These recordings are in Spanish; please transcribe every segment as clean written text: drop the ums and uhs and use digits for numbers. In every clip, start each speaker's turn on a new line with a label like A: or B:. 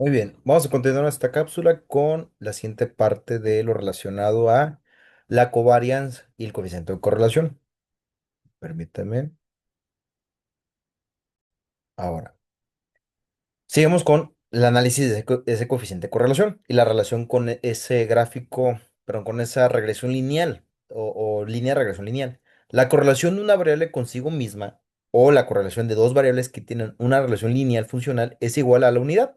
A: Muy bien, vamos a continuar esta cápsula con la siguiente parte de lo relacionado a la covarianza y el coeficiente de correlación. Permítame. Ahora, sigamos con el análisis de ese coeficiente de correlación y la relación con ese gráfico, perdón, con esa regresión lineal o línea de regresión lineal. La correlación de una variable consigo misma o la correlación de dos variables que tienen una relación lineal funcional es igual a la unidad.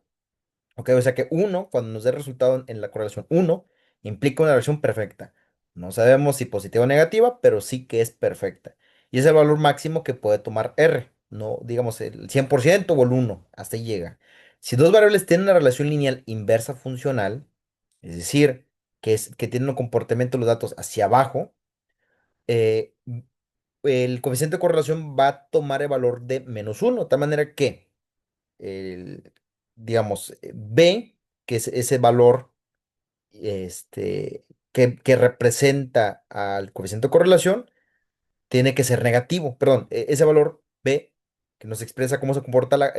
A: Ok, o sea que uno, cuando nos dé resultado en la correlación uno, implica una relación perfecta. No sabemos si positiva o negativa, pero sí que es perfecta. Y es el valor máximo que puede tomar R, no digamos el 100% o el uno, hasta ahí llega. Si dos variables tienen una relación lineal inversa funcional, es decir, que tienen un comportamiento de los datos hacia abajo, eh, el coeficiente de correlación va a tomar el valor de -1, de tal manera que el, digamos, B, que es ese valor que representa al coeficiente de correlación, tiene que ser negativo. Perdón, ese valor B, que nos expresa cómo se comporta la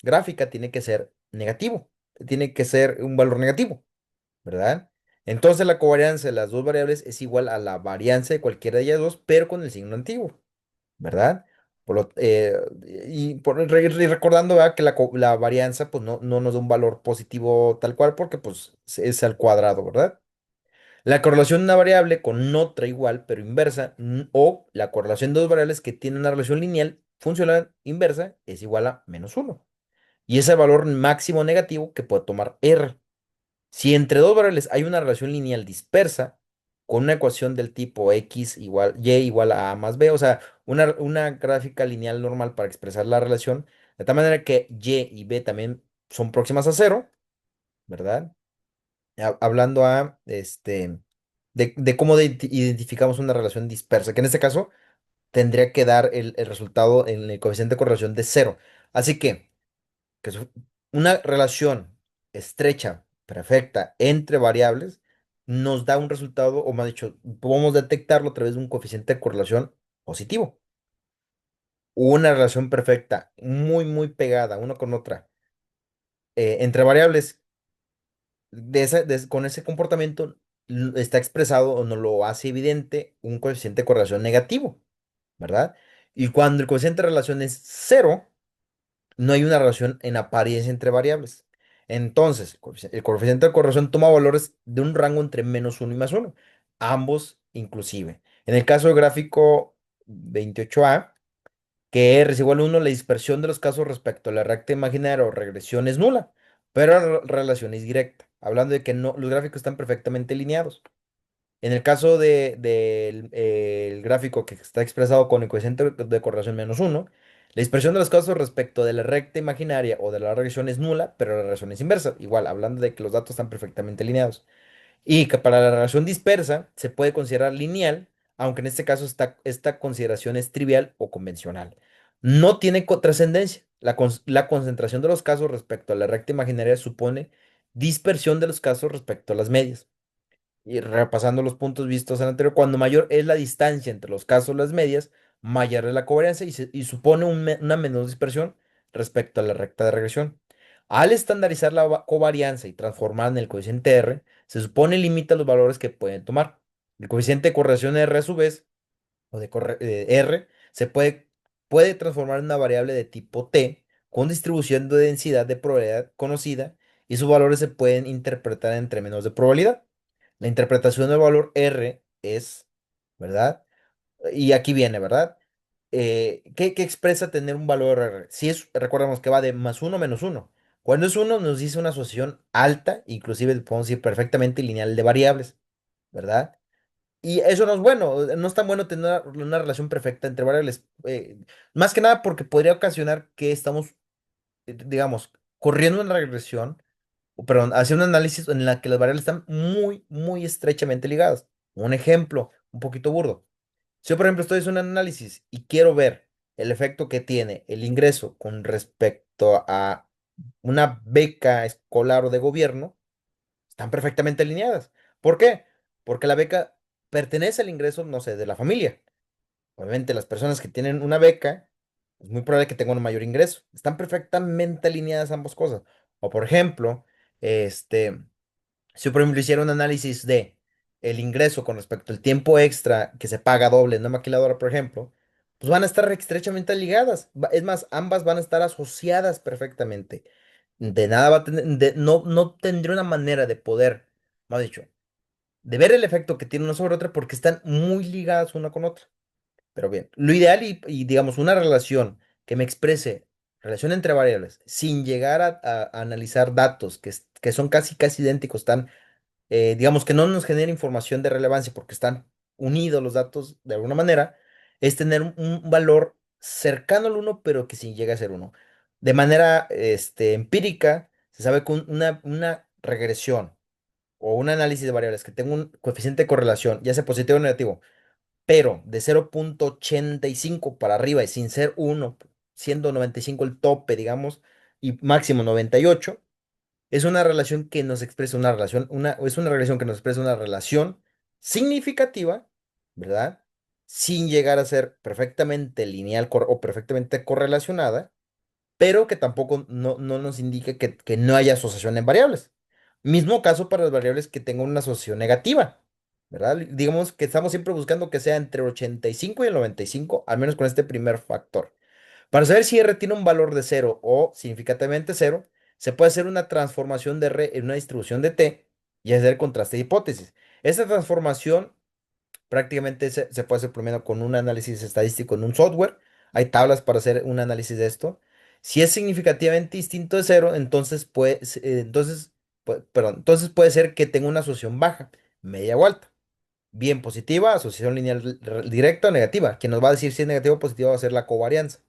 A: gráfica, tiene que ser negativo. Tiene que ser un valor negativo, ¿verdad? Entonces la covarianza de las dos variables es igual a la varianza de cualquiera de ellas dos, pero con el signo antiguo. ¿Verdad? Y recordando, ¿verdad? Que la varianza pues no nos da un valor positivo tal cual porque pues es al cuadrado, ¿verdad? La correlación de una variable con otra igual pero inversa o la correlación de dos variables que tienen una relación lineal funcional inversa es igual a -1. Y es el valor máximo negativo que puede tomar R. Si entre dos variables hay una relación lineal dispersa, con una ecuación del tipo x igual y igual a más b, o sea, una gráfica lineal normal para expresar la relación, de tal manera que y b también son próximas a cero, ¿verdad? Hablando de cómo identificamos una relación dispersa, que en este caso tendría que dar el resultado en el coeficiente de correlación de cero. Así que es una relación estrecha, perfecta entre variables, nos da un resultado, o más dicho, podemos detectarlo a través de un coeficiente de correlación positivo. Una relación perfecta, muy pegada una con otra, entre variables con ese comportamiento, está expresado o nos lo hace evidente un coeficiente de correlación negativo, ¿verdad? Y cuando el coeficiente de relación es cero, no hay una relación en apariencia entre variables. Entonces, el coeficiente de correlación toma valores de un rango entre -1 y +1, ambos inclusive. En el caso del gráfico 28A, que R es igual a 1, la dispersión de los casos respecto a la recta imaginaria o regresión es nula, pero la relación es directa, hablando de que no, los gráficos están perfectamente alineados. En el caso del gráfico que está expresado con el coeficiente de correlación -1, la dispersión de los casos respecto de la recta imaginaria o de la regresión es nula, pero la regresión es inversa. Igual, hablando de que los datos están perfectamente alineados. Y que para la regresión dispersa se puede considerar lineal, aunque en este caso esta consideración es trivial o convencional. No tiene trascendencia. La concentración de los casos respecto a la recta imaginaria supone dispersión de los casos respecto a las medias. Y repasando los puntos vistos en el anterior, cuando mayor es la distancia entre los casos y las medias, mayor es la covarianza y supone una menor dispersión respecto a la recta de regresión. Al estandarizar la covarianza y transformarla en el coeficiente R, se supone limita los valores que pueden tomar. El coeficiente de correlación R, a su vez, o R, puede transformar en una variable de tipo T con distribución de densidad de probabilidad conocida y sus valores se pueden interpretar en términos de probabilidad. La interpretación del valor R es, ¿verdad? Y aquí viene, ¿verdad? ¿Qué expresa tener un valor R? Si es, recordemos que va de +1 -1. Cuando es uno nos dice una asociación alta, inclusive podemos decir perfectamente lineal de variables, ¿verdad? Y eso no es bueno, no es tan bueno tener una relación perfecta entre variables. Más que nada porque podría ocasionar que estamos, digamos, corriendo una regresión, o perdón, hacia un análisis en la que las variables están muy estrechamente ligadas. Un ejemplo, un poquito burdo. Si yo, por ejemplo, estoy haciendo un análisis y quiero ver el efecto que tiene el ingreso con respecto a una beca escolar o de gobierno, están perfectamente alineadas. ¿Por qué? Porque la beca pertenece al ingreso, no sé, de la familia. Obviamente, las personas que tienen una beca, es muy probable que tengan un mayor ingreso. Están perfectamente alineadas ambas cosas. O por ejemplo, este, si por ejemplo hiciera un análisis de el ingreso con respecto al tiempo extra que se paga doble en una maquiladora, por ejemplo, pues van a estar estrechamente ligadas. Es más, ambas van a estar asociadas perfectamente. De nada va a tener, no, no tendría una manera de poder, más dicho, de ver el efecto que tiene una sobre otra porque están muy ligadas una con otra. Pero bien, lo ideal digamos una relación que me exprese relación entre variables sin llegar a analizar datos que son casi casi idénticos, están, digamos que no nos genera información de relevancia porque están unidos los datos de alguna manera, es tener un valor cercano al uno pero que sin llegue a ser uno. De manera empírica, se sabe que una regresión o un análisis de variables que tenga un coeficiente de correlación, ya sea positivo o negativo, pero de 0,85 para arriba y sin ser uno, siendo 95 el tope, digamos, y máximo 98, es una relación que nos expresa una relación, es una relación que nos expresa una relación significativa, ¿verdad? Sin llegar a ser perfectamente lineal o perfectamente correlacionada, pero que tampoco no nos indique que no haya asociación en variables. Mismo caso para las variables que tengan una asociación negativa, ¿verdad? Digamos que estamos siempre buscando que sea entre el 85 y el 95, al menos con este primer factor. Para saber si R tiene un valor de cero o significativamente cero, se puede hacer una transformación de R en una distribución de T y hacer contraste de hipótesis. Esta transformación prácticamente se puede hacer primero con un análisis estadístico en un software. Hay tablas para hacer un análisis de esto. Si es significativamente distinto de cero, entonces puede ser que tenga una asociación baja, media o alta. Bien positiva, asociación lineal directa o negativa. Quien nos va a decir si es negativa o positiva va a ser la covarianza.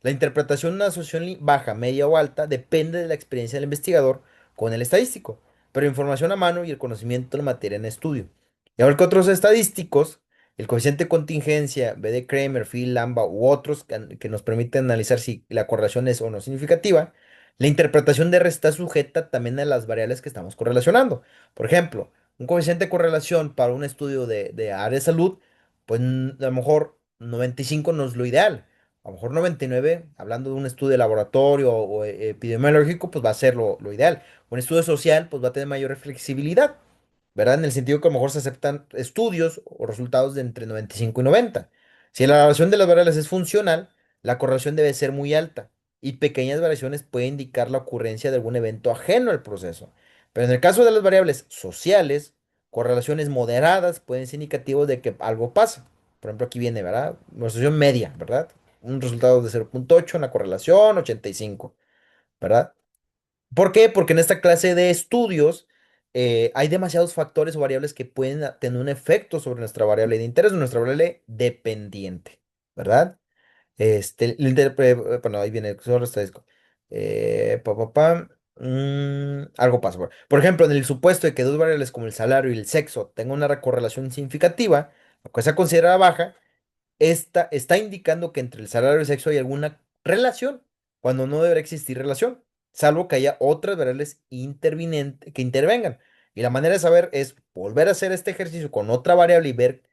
A: La interpretación de una asociación baja, media o alta depende de la experiencia del investigador con el estadístico, pero información a mano y el conocimiento de la materia en estudio. Y ahora que otros estadísticos, el coeficiente de contingencia, B de Kramer, Phil, Lambda u otros que nos permiten analizar si la correlación es o no significativa, la interpretación de R está sujeta también a las variables que estamos correlacionando. Por ejemplo, un coeficiente de correlación para un estudio de área de salud, pues a lo mejor 95 no es lo ideal. A lo mejor 99, hablando de un estudio de laboratorio o epidemiológico, pues va a ser lo ideal. Un estudio social, pues va a tener mayor flexibilidad, ¿verdad? En el sentido que a lo mejor se aceptan estudios o resultados de entre 95 y 90. Si la relación de las variables es funcional, la correlación debe ser muy alta y pequeñas variaciones pueden indicar la ocurrencia de algún evento ajeno al proceso. Pero en el caso de las variables sociales, correlaciones moderadas pueden ser indicativos de que algo pasa. Por ejemplo, aquí viene, ¿verdad? Una asociación media, ¿verdad? Un resultado de 0,8 en la correlación, 85, ¿verdad? ¿Por qué? Porque en esta clase de estudios hay demasiados factores o variables que pueden tener un efecto sobre nuestra variable de interés, nuestra variable dependiente, ¿verdad? Bueno, ahí viene el solo estadístico. Algo pasa. Por ejemplo, en el supuesto de que dos variables como el salario y el sexo tengan una correlación significativa, lo que se considera baja, esta está indicando que entre el salario y el sexo hay alguna relación, cuando no debería existir relación, salvo que haya otras variables que intervengan. Y la manera de saber es volver a hacer este ejercicio con otra variable y ver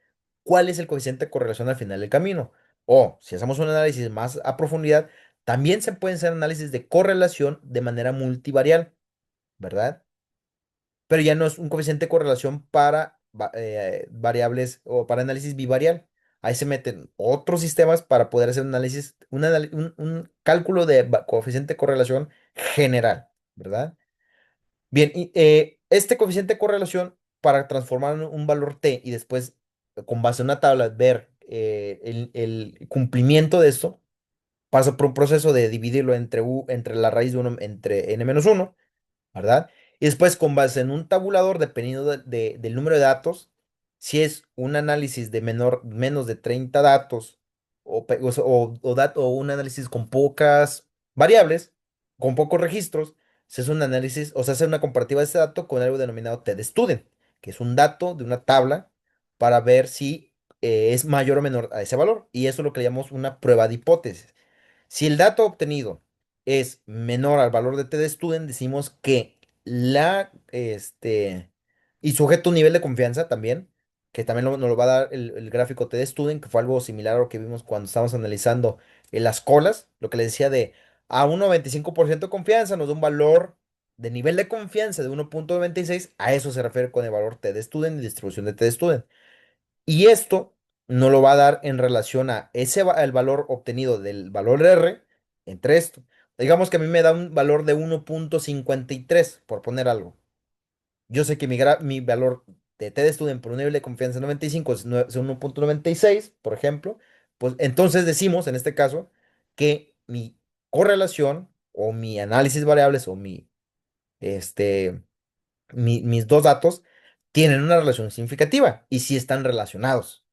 A: cuál es el coeficiente de correlación al final del camino. O si hacemos un análisis más a profundidad, también se pueden hacer análisis de correlación de manera multivarial, ¿verdad? Pero ya no es un coeficiente de correlación para variables o para análisis bivarial. Ahí se meten otros sistemas para poder hacer un análisis, un cálculo de coeficiente de correlación general, ¿verdad? Bien, y este coeficiente de correlación para transformar en un valor t y después, con base en una tabla, ver el cumplimiento de esto, pasa por un proceso de dividirlo entre la raíz de uno entre n-1, ¿verdad? Y después, con base en un tabulador, dependiendo del número de datos, si es un análisis de menos de 30 datos o un análisis con pocas variables, con pocos registros, se hace un análisis o se hace una comparativa de ese dato con algo denominado t-de-student, que es un dato de una tabla para ver si es mayor o menor a ese valor. Y eso es lo que llamamos una prueba de hipótesis. Si el dato obtenido es menor al valor de t-de-student, decimos que y sujeto a un nivel de confianza también, que también nos lo va a dar el gráfico t-de-student, que fue algo similar a lo que vimos cuando estábamos analizando las colas, lo que le decía de a un 95% de confianza nos da un valor de nivel de confianza de 1.96, a eso se refiere con el valor t de student y distribución de t de student. Y esto no lo va a dar en relación a el valor obtenido del valor R entre esto. Digamos que a mí me da un valor de 1.53 por poner algo. Yo sé que mi valor de T de Student por un nivel de confianza 95 es 1.96, por ejemplo. Pues entonces decimos, en este caso, que mi correlación o mi análisis de variables o este, mis dos datos tienen una relación significativa y sí están relacionados.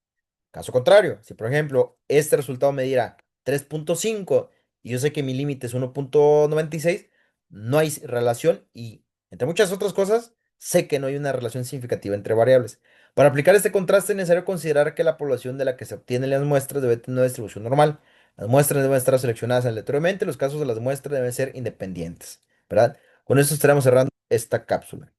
A: Caso contrario, si por ejemplo este resultado me diera 3.5 y yo sé que mi límite es 1.96, no hay relación y entre muchas otras cosas, sé que no hay una relación significativa entre variables. Para aplicar este contraste es necesario considerar que la población de la que se obtienen las muestras debe tener una distribución normal. Las muestras deben estar seleccionadas aleatoriamente, los casos de las muestras deben ser independientes, ¿verdad? Con esto estaremos cerrando esta cápsula.